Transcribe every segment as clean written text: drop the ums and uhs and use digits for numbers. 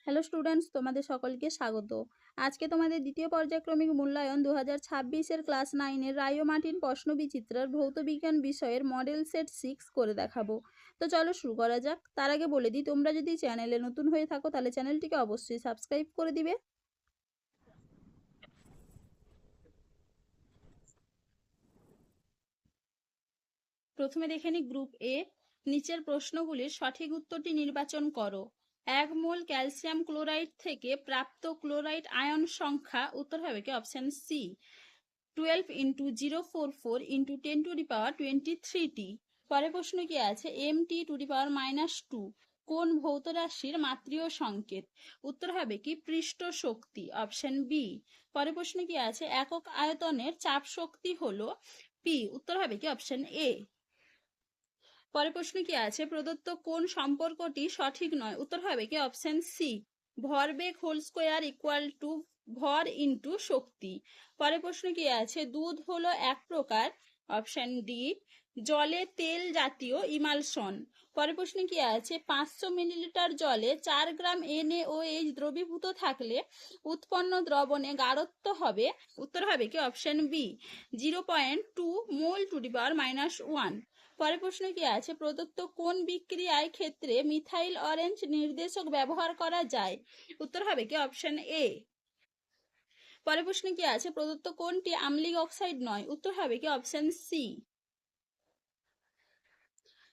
Hello students, তোমাদের সকলকে স্বাগত। আজকে তোমাদের দ্বিতীয় পর্যায়ক্রমিক মূল্যায়ন 2026-এর ক্লাস 9-এর রায় ও মার্টিন প্রশ্নবিচিত্রার ভৌতবিজ্ঞান বিষয়ের মডেল সেট 6 করে দেখাবো। তো চলো শুরু করা যাক। তার আগে বলে দিই, তোমরা যদি চ্যানেলে নতুন হয়ে থাকো তাহলে চ্যানেলটিকে অবশ্যই সাবস্ক্রাইব করে দিবে। প্রথমে দেখে নিই গ্রুপ এ। নিচের প্রশ্নগুলির সঠিক উত্তরটি নির্বাচন করো। 1 মোল ক্যালসিয়াম ক্লোরাইড থেকে প্রাপ্ত ক্লোরাইড আয়ন সংখ্যা উত্তর হবে কি অপশন সি 12 × 044 × 10⁻23t। পরের প্রশ্ন কি আছে, mt⁻⁻2 কোন ভৌত রাশির মাত্রিয় সংকেত? উত্তর হবে কি পৃষ্ঠ শক্তি, অপশন বি। পরের প্রশ্ন কি আছে, একক আয়তনের চাপ শক্তি হলো পি, উত্তর হবে কি অপশন এ। পরের প্রশ্ন কি আছে, প্রদত্ত কোন সম্পর্কটি সঠিক নয়? উত্তর হবে কি অপশন সি ভরবেগ হোল স্কোয়ার ইকুয়াল টু ভর ইন্টু শক্তি। পরের প্রশ্ন কি আছে, দুধ হলো এক প্রকার, অপশন ডি জলে তেল জাতীয় ইমালশন। পরের প্রশ্ন কি আছে, 500 মিলিলিটার জলে 4 গ্রাম NaOH দ্রবীভূত থাকলে উৎপন্ন দ্রবণে গাঢ়ত্ব হবে, উত্তর হবে কি অপশন বি 0.2 mol⁻⁻1। পরের প্রশ্ন কি আছে, প্রদত্ত কোন বিক্রিয়ায় ক্ষেত্রে মিথাইল অরেঞ্জ নির্দেশক ব্যবহার করা যায়? উত্তর হবে কি অপশন এ। পরের প্রশ্ন কি আছে, প্রদত্ত কোনটি আম্লিক অক্সাইড নয়? উত্তর হবে কি অপশন সি।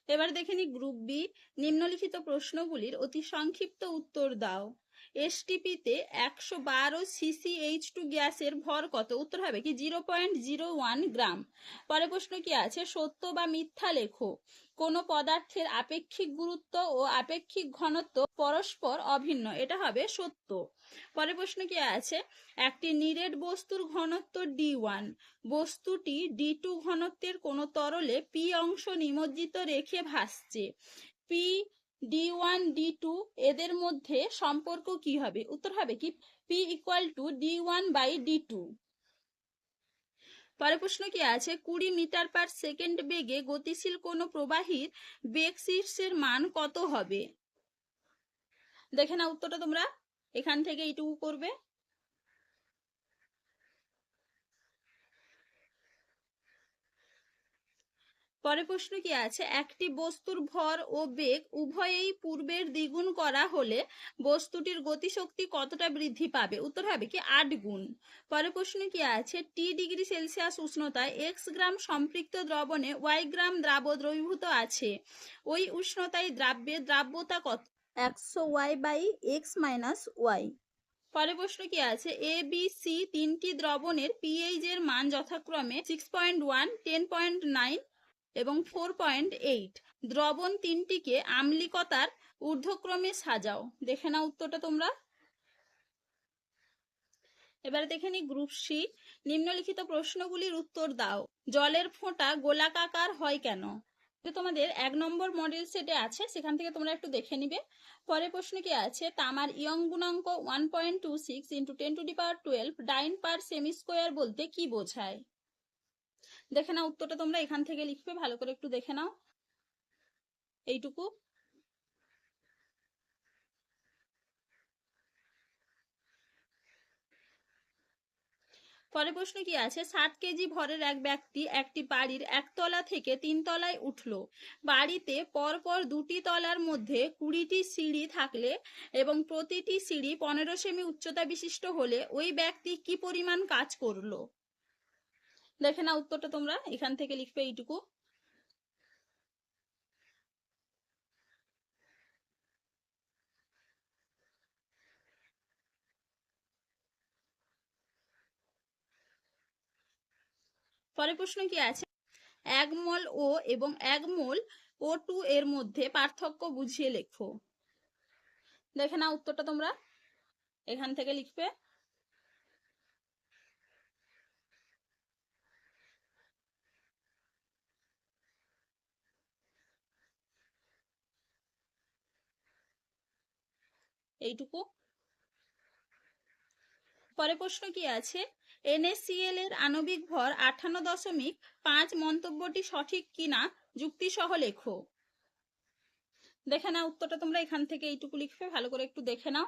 এবার দেখে নি গ্রুপ বি। নিম্নলিখিত প্রশ্নগুলির অতি সংক্ষিপ্ত উত্তর দাও। এসটিপিতে 112 CCH2 গ্যাসের ভর কত? উত্তর হবে কি 0.01 গ্রাম। পরের প্রশ্ন কি আছে, সত্য বা মিথ্যা লেখো। কোন পদার্থের আপেক্ষিক গুরুত্ব ও আপেক্ষিক ঘনত্ব পরস্পর অভিন্ন, এটা হবে সত্য। পরের প্রশ্ন কি আছে, একটি নিরেট বস্তুর ঘনত্ব D1, বস্তুটি D2 ঘনত্বের কোন তরলে P অংশ নিমজ্জিত রেখে ভাসছে। P D1 D2 এদের মধ্যে সম্পর্ক কি হবে? উত্তর হবে কি P = D1/D2। পরের প্রশ্ন কি আছে, 20 মিটার পার সেকেন্ড বেগে গতিশীল কোন প্রবাহীর বেগ শীর্ষের মান কত হবে? দেখে না উত্তরটা তোমরা এখান থেকে এইটুকু করবে। পরের প্রশ্ন কি আছে, একটি বস্তুর ভর ও বেগ উভয়েই পূর্বের দ্বিগুণ করা হলে বস্তুটির গতিশক্তি কতটা বৃদ্ধি পাবে? উত্তর হবে কি 8 গুণ। পরের প্রশ্ন কি আছে, T°C উষ্ণতায় x গ্রাম সম্পৃক্ত দ্রবণে y গ্রাম দ্রবীভূত আছে, ওই উষ্ণতায় দ্রাব্যের দ্রাব্যতা কত? 100y/x - y। পরের প্রশ্ন কি আছে, ABC তিনটি দ্রবণের pH এর মান যথাক্রমে 6.1, 10.9 এবং 4.8। দ্রবণ তিনটিকে আম্লিকতার ঊর্ধ্বক্রমে সাজাও। দেখে না উত্তরটা তোমরা। এবারে দেখে নি গ্রুপ সি। নিম্নলিখিত প্রশ্নগুলির উত্তর দাও। জলের ফোঁটা গোলাকার হয় কেন? তোমাদের 1 নম্বর মডেল সেটে আছে, সেখান থেকে তোমরা একটু দেখে নিবে। পরের প্রশ্ন কি আছে, তামার ইয়ং গুণাঙ্ক 1.26 × 10⁻12 ডাইন পার সেমি স্কোয়ার বলতে কি বোঝায়? দেখে নাও উত্তরটা তোমরা এখান থেকে লিখবে, ভালো করে একটু দেখে নাও এইটুকু। পরের প্রশ্ন কি আছে, 60 কেজি ভরের এক ব্যক্তি একটি বাড়ির একতলা থেকে 3 তলায় উঠলো। বাড়িতে পরপর 2টি তলার মধ্যে 20টি সিঁড়ি থাকলে এবং প্রতিটি সিঁড়ি 15 সেমি উচ্চতা বিশিষ্ট হলে ওই ব্যক্তি কি পরিমাণ কাজ করলো? দেখে না উত্তরটা তোমরা এখান থেকে লিখবে এইটুকু। পরের প্রশ্ন কি আছে, 1 মোল ও এবং 1 মোল O2 এর মধ্যে পার্থক্য বুঝিয়ে লেখো। দেখে না উত্তরটা তোমরা এখান থেকে লিখবে। এইটুকু। পরের প্রশ্ন কি আছে, NaCl এর আণবিক ভর 58.5 মন্তব্যটি সঠিক কিনা যুক্তি সহ লেখো। দেখে নাও উত্তরটা তোমরা এখান থেকে এইটুকু লিখবে, ভালো করে একটু দেখে নাও।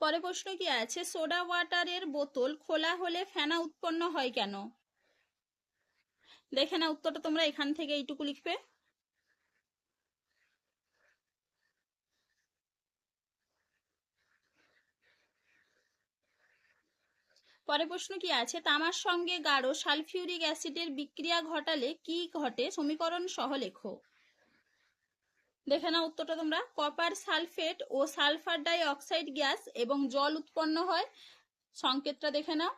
পরে প্রশ্ন কি আছে, সোডা ওয়াটারের বোতল খোলা হলে ফেনা উৎপন্ন হয় কেন? দেখে না উত্তরটা তোমরা এখান থেকে এইটুকু লিখবে। পরে প্রশ্ন কি আছে, তামার সঙ্গে গাঢ় সালফিউরিক অ্যাসিডের বিক্রিয়া ঘটালে কি ঘটে, সমীকরণ সহ লেখো। দেখে না উত্তরটা তোমরা, কপার সালফেট ও সালফার ডাই অক্সাইড গ্যাস এবং জল উৎপন্ন হয়। সংকেতটা দেখে নাও।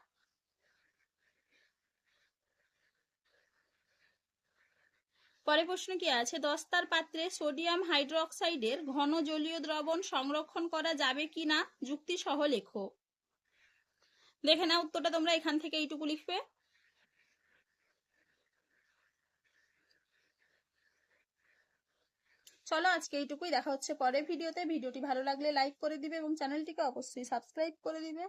পরে প্রশ্ন কি আছে, দস্তার পাত্রে সোডিয়াম হাইড্রোক্সাইডের ঘন জলীয় দ্রবণ সংরক্ষণ করা যাবে কি না, যুক্তি সহ লেখো। দেখে না উত্তরটা তোমরা এখান থেকে এইটুকু লিখবে। চলো আজকে এইটুকুই, দেখা হচ্ছে পরের ভিডিওতে। ভিডিওটি ভালো লাগলে লাইক করে দিবে এবং চ্যানেলটিকে অবশ্যই সাবস্ক্রাইব করে দিবে।